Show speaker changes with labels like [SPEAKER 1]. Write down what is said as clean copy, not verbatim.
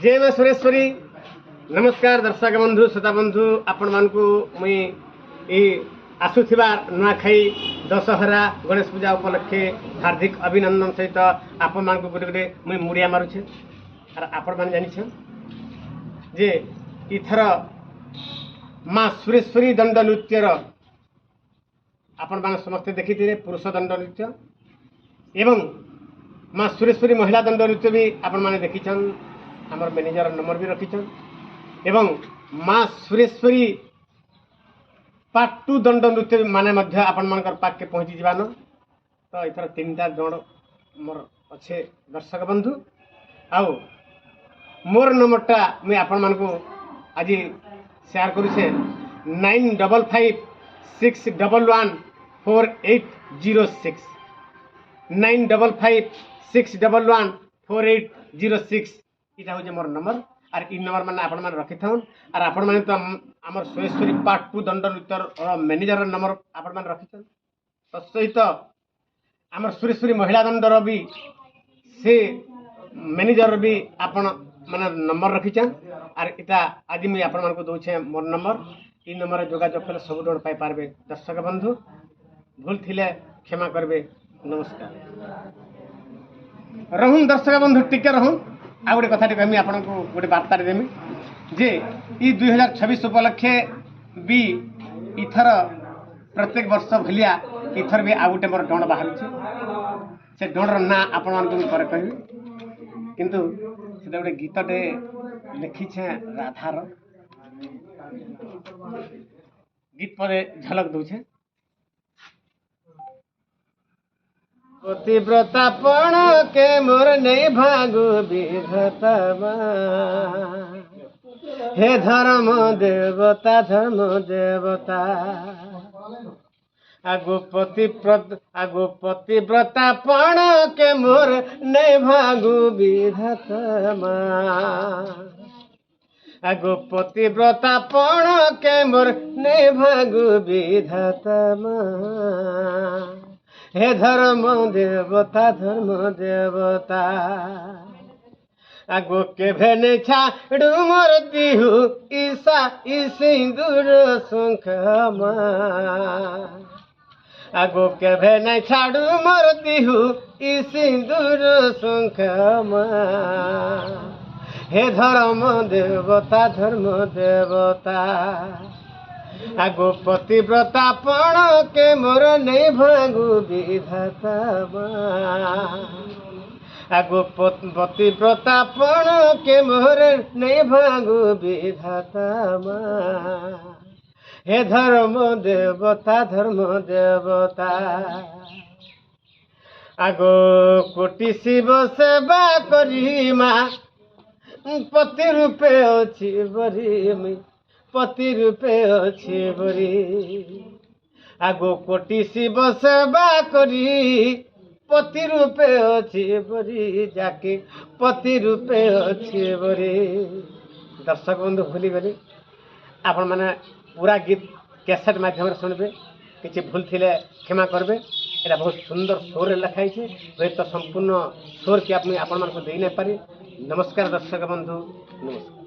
[SPEAKER 1] जय मां सुरेश्वरी। नमस्कार दर्शक बंधु श्रोता बंधु आपण मानकु मुई ए आसुथिबा नुआखाई दशहरा गणेश पूजा उपलक्षे हार्दिक अभिनंदन सहित आपण मानकु गोटे गोटे मुई मुड़िया मारुछे। और आपण मान जानिछ जे इथर मां सुरेश्वरी दंड नृत्यर आपण मान समस्त देखिथिले पुरुष दंड नृत्य एवं मां सुरेश्वरी महिला दंड नृत्य भी आपण माने देखिछन। हमर मैनेजर नंबर भी रखिछन एवं मां सुरेश्वरी पार्ट 2 दंड नृत्य माने मध्य आपण मानकर पाक के पहुंची जीवान। तो इथर तीनटा दंड मोर अच्छे दर्शक बंधु आउ मोर नंबरटा मैं आपण मानकु आज शेयर करूछे 9556114806 9556114806 इटा हो मोर नंबर। और इ नंबर मैंने आपण मैंने रखी था और आपण मैंने तो आम सुरेश्वरी पार्ट 2 दंड नृत्यर मैनेजर नंबर आपण मैंने रखी तत्सहित आम सुरेश्वरी महिला दंडर भी से मैनेजर भी आपण मैंने नंबर रखी और इटा आज मुझे आपण मानक दौचे मोर नंबर। इ नंबर जोगाजोग कले सब डोर पाई पारबे। दर्शक बंधु भूल थिले क्षमा करबे। नमस्कार रहून दर्शक बंधु टिके रहून। आ गोटे कथा कहमी आपन को गोटे वार्ता देमी जे इ 2026 उपलक्षे भी इथर प्रत्येक वर्ष भलिया इथर भी आ गोटे मोर डण बाहर से डणर ना आपण मान को पर कहबी किंतु से गोटे गीतटे लिखी छे राधार गीत पर झलक दूछे। पतिव्रता पण के मोर नहीं भागु विधतमा हे धर्म देवता आगो पतिव्रता पण के मोर नहीं भागु विधतमा आगो पतिव्रता पण के मोर नहीं भागु विधतमा हे धर्म देवता आगो के भेने छाड़ू मोर दिहु ईसा ई सिंदूर शंखमा आगो के भेने छाड़ू मोर दिहु ई सिंदूर शंखमा हे धर्म देवता आगो पतिव्रता पण के मोर नहीं भागु विधतमा आगो पतिव्रता पण के मोर नहीं भागु विधतमा हे धर्म देवता आगो कोटि शिव सेवा करी माँ पति रूपे अच्छी बरी पति रूपे अच्छे बरी आगो कोटि शिव सेवा करी पति रूपे अच्छे बरी जाके पति रूपे अच्छे बरी। दर्शक बंधु भूली गली आपण मैंने पूरा गीत कैसेट माध्यम शुणबे किसी भूल थिले क्षमा करबे। एटा बहुत सुंदर स्वर लिखाई है तो संपूर्ण स्वर की आपण मान दे नहीं पारे। नमस्कार दर्शक बंधु नमस्कार।